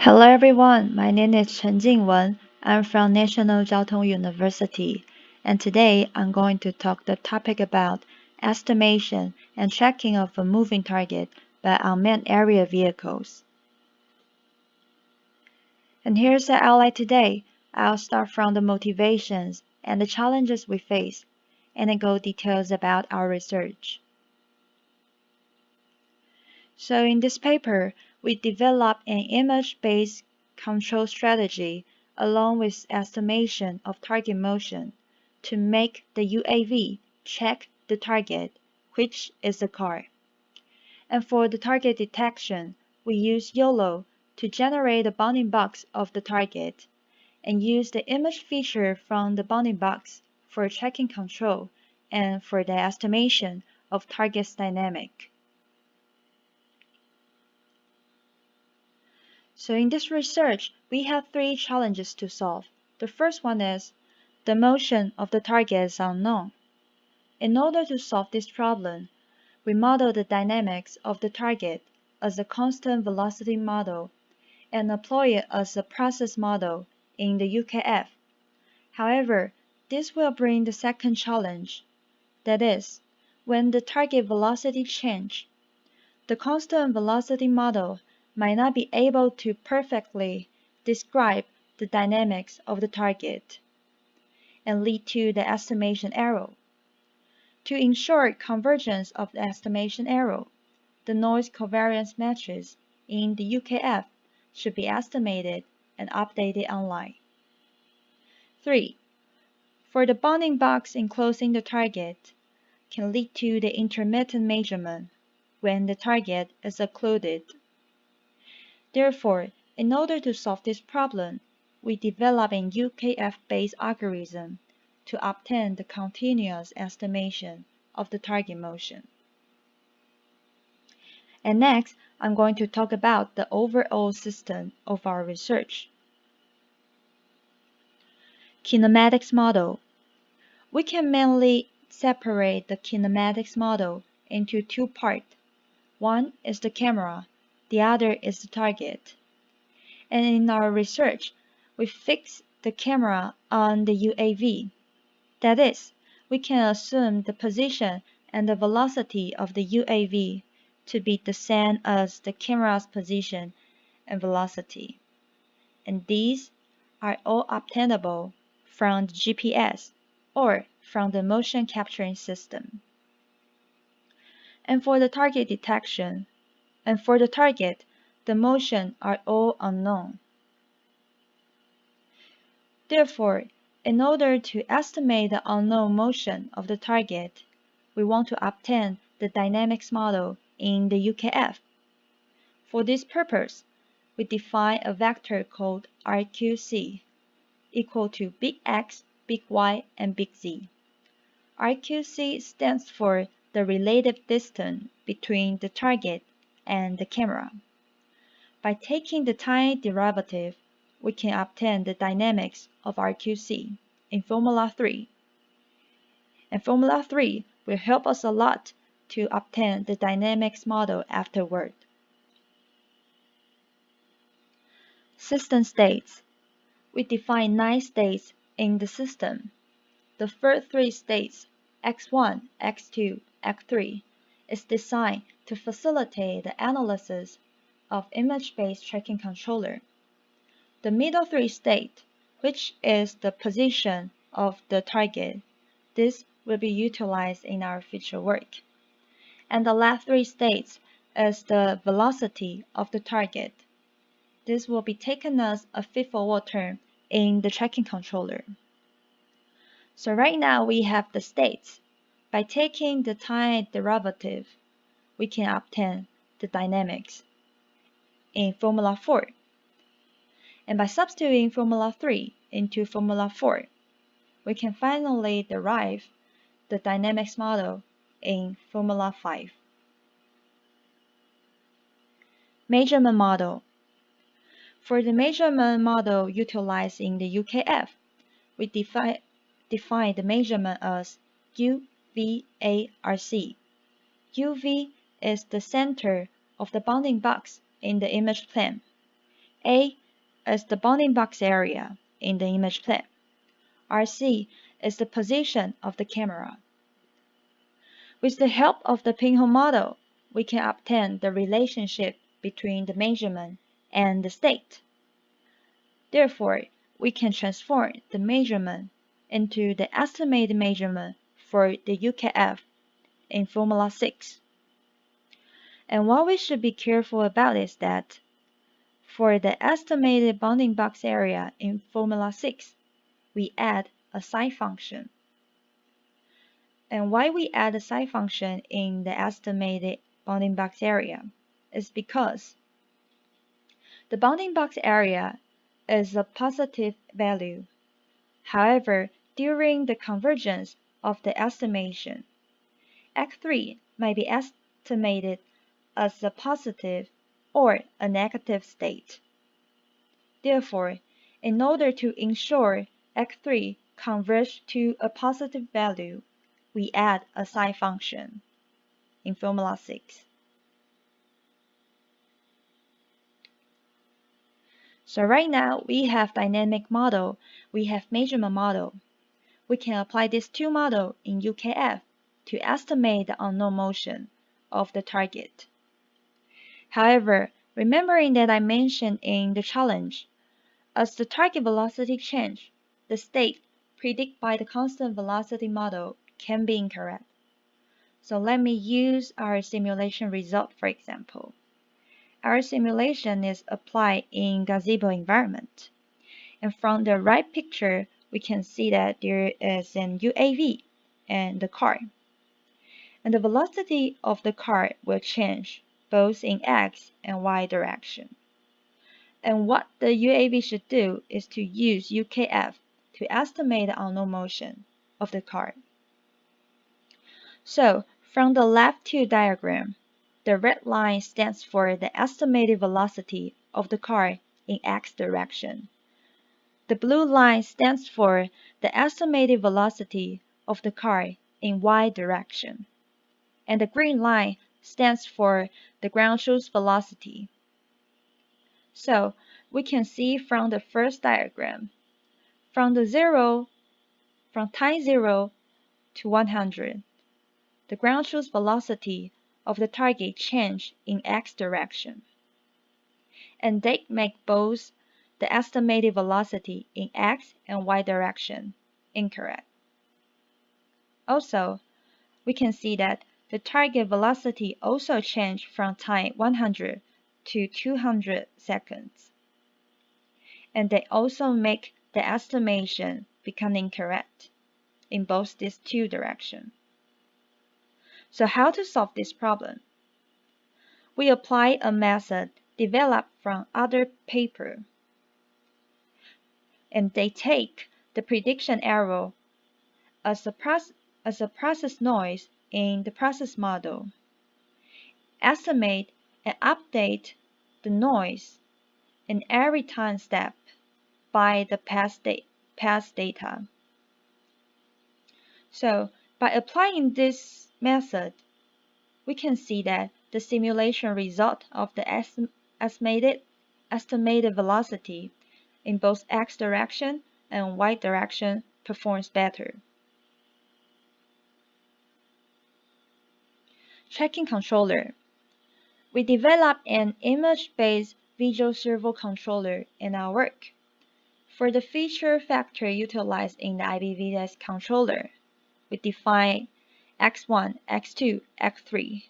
Hello everyone, my name is Chen Jingwen. I'm from National Jiao Tong University, and today I'm going to talk the topic about estimation and tracking of a moving target by unmanned aerial vehicles. And here's the outline today. I'll start from the motivations and the challenges we face, and then go details about our research. So in this paper, we developed an image-based control strategy along with estimation of target motion to make the UAV check the target, which is the car. And for the target detection, we use YOLO to generate the bounding box of the target and use the image feature from the bounding box for tracking control and for the estimation of target's dynamic. So in this research, we have three challenges to solve. The first one is the motion of the target is unknown. In order to solve this problem, we model the dynamics of the target as a constant velocity model and employ it as a process model in the UKF. However, this will bring the second challenge, that is, when the target velocity change, the constant velocity model might not be able to perfectly describe the dynamics of the target and lead to the estimation error. To ensure convergence of the estimation error, the noise covariance matrix in the UKF should be estimated and updated online. 3. For the bounding box enclosing the target can lead to the intermittent measurement when the target is occluded. Therefore, in order to solve this problem, we develop an UKF-based algorithm to obtain the continuous estimation of the target motion. And next, I'm going to talk about the overall system of our research. Kinematics model. We can mainly separate the kinematics model into two parts. One is the camera, the other is the target. And in our research, we fix the camera on the UAV. That is, we can assume the position and the velocity of the UAV to be the same as the camera's position and velocity. And these are all obtainable from the GPS or from the motion capturing system. And for the target detection, the motion are all unknown. Therefore, in order to estimate the unknown motion of the target, we want to obtain the dynamics model in the UKF. For this purpose, we define a vector called RQC equal to big X, big Y, and big Z. RQC stands for the relative distance between the target and the camera. By taking the time derivative, we can obtain the dynamics of RQC in Formula 3. And Formula 3 will help us a lot to obtain the dynamics model afterward. System states. We define 9 states in the system. The first 3 states, X1, X2, X3, is designed to facilitate the analysis of image-based tracking controller. The middle 3 state, which is the position of the target, this will be utilized in our future work. And the last 3 states is the velocity of the target. This will be taken as a feed-forward term in the tracking controller. So right now we have the states. By taking the time derivative, we can obtain the dynamics in Formula 4. And by substituting Formula 3 into Formula 4, we can finally derive the dynamics model in Formula 5. Measurement model. For the measurement model utilized in the UKF, we define the measurement as UVARC. UV is the center of the bounding box in the image plane. A is the bounding box area in the image plane. RC is the position of the camera. With the help of the pinhole model, we can obtain the relationship between the measurement and the state. Therefore, we can transform the measurement into the estimated measurement for the UKF in Formula 6. And what we should be careful about is that for the estimated bounding box area in Formula 6, we add a psi function. And why we add a psi function in the estimated bounding box area is because the bounding box area is a positive value. However, during the convergence of the estimation, X3 may be estimated as a positive or a negative state. Therefore, in order to ensure X3 converges to a positive value, we add a psi function in Formula 6. So right now, we have dynamic model, we have measurement model. We can apply these two models in UKF to estimate the unknown motion of the target. However, remembering that I mentioned in the challenge, as the target velocity change, the state predicted by the constant velocity model can be incorrect. So let me use our simulation result for example. Our simulation is applied in gazebo environment. And from the right picture, we can see that there is an UAV and the car. And the velocity of the car will change both in X and Y direction. And what the UAV should do is to use UKF to estimate the unknown motion of the car. So, from the left to diagram, the red line stands for the estimated velocity of the car in X direction. The blue line stands for the estimated velocity of the car in Y direction. And the green line stands for the ground truth velocity. So, we can see from the first diagram, from time 0 to 100, the ground truth velocity of the target change in X direction. And they make both the estimated velocity in X and Y direction incorrect. Also, we can see that the target velocity also changed from time 100 to 200 seconds. And they also make the estimation become incorrect in both these two directions. So how to solve this problem? We apply a method developed from other paper. And they take the prediction error as a process noise in the process model, estimate and update the noise in every time step by the past data. So by applying this method, we can see that the simulation result of the estimated velocity in both X direction and Y direction performs better. Tracking controller. We developed an image-based visual servo controller in our work. For the feature factor utilized in the IBVS controller, we define X1, X2, X3,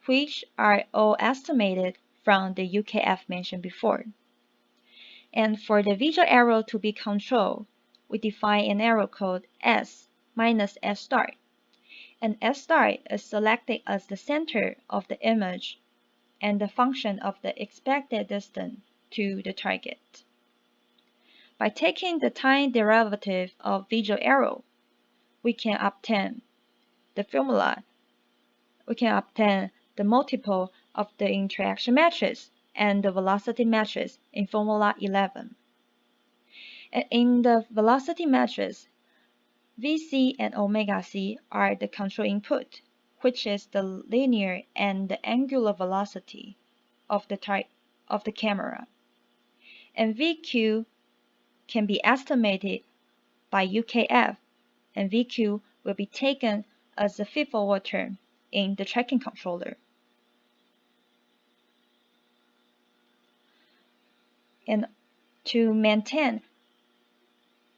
which are all estimated from the UKF mentioned before. And for the visual arrow to be controlled, we define an arrow code S minus S star. And S star is selected as the center of the image and the function of the expected distance to the target. By taking the time derivative of visual arrow, we can obtain the formula. We can obtain the multiple of the interaction matrix and the velocity matrix in Formula 11. And in the velocity matrix, Vc and omega c are the control input, which is the linear and the angular velocity of the camera. and VQ can be estimated by UKF, and VQ will be taken as the feed-forward term in the tracking controller. And to maintain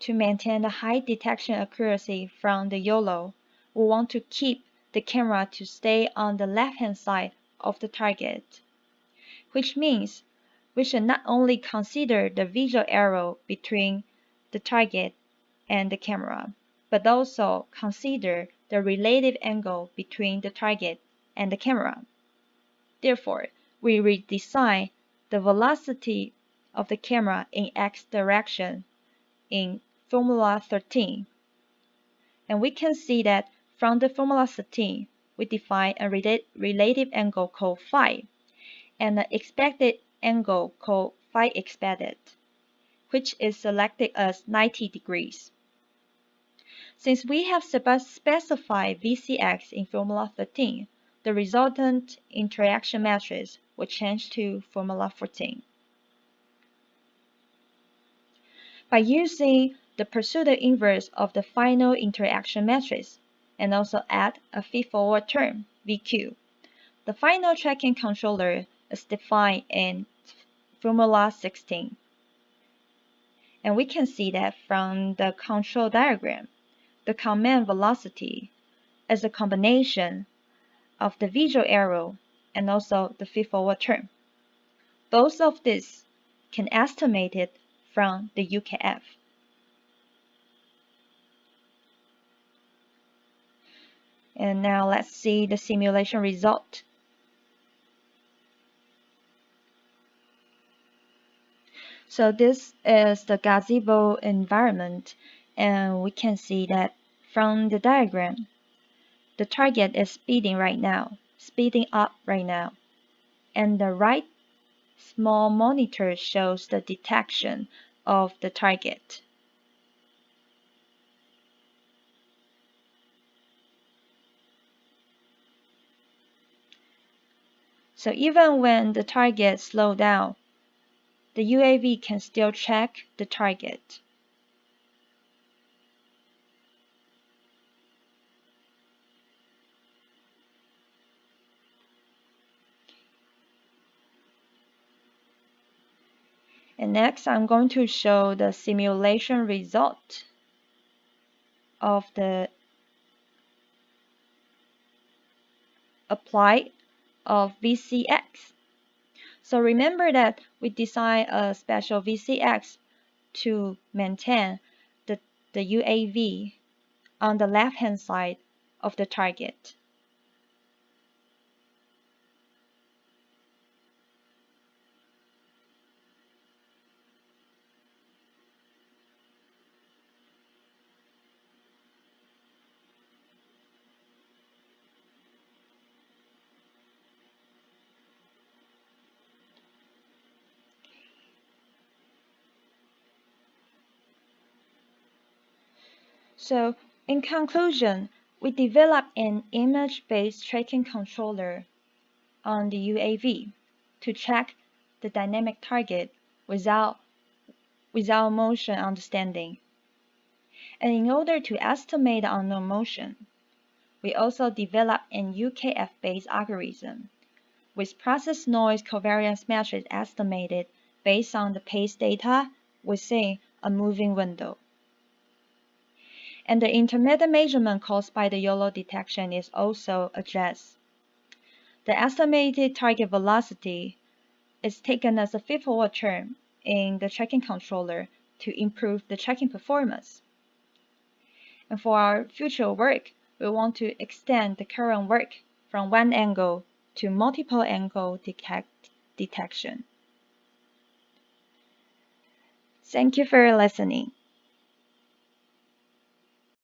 the high detection accuracy from the YOLO, we want to keep the camera to stay on the left-hand side of the target, which means we should not only consider the visual arrow between the target and the camera, but also consider the relative angle between the target and the camera. Therefore, we redesign the velocity of the camera in X direction in Formula 13. And we can see that from the Formula 13, we define a relative angle called phi and an expected angle called phi expected, which is selected as 90 degrees. Since we have specified VCX in Formula 13, the resultant interaction matrix will change to Formula 14. By using the pseudo inverse of the final interaction matrix and also add a feed-forward term, VQ, the final tracking controller is defined in Formula 16. And we can see that from the control diagram, the command velocity is a combination of the visual arrow and also the feed-forward term. Both of these can estimate it from the UKF. And now let's see the simulation result. So this is the gazebo environment, and we can see that from the diagram, the target is speeding up right now, and the right small monitor shows the detection of the target. So even when the target slows down, the UAV can still track the target. And next, I'm going to show the simulation result of the apply of VCX. So remember that we designed a special VCX to maintain the UAV on the left-hand side of the target. So, in conclusion, we developed an image-based tracking controller on the UAV to track the dynamic target without motion understanding. And in order to estimate the unknown motion, we also developed an UKF-based algorithm with process noise covariance matrix estimated based on the pace data within a moving window. And the intermediate measurement caused by the YOLO detection is also addressed. The estimated target velocity is taken as a feed-forward term in the tracking controller to improve the tracking performance. And for our future work, we want to extend the current work from one angle to multiple angle detection. Thank you for listening.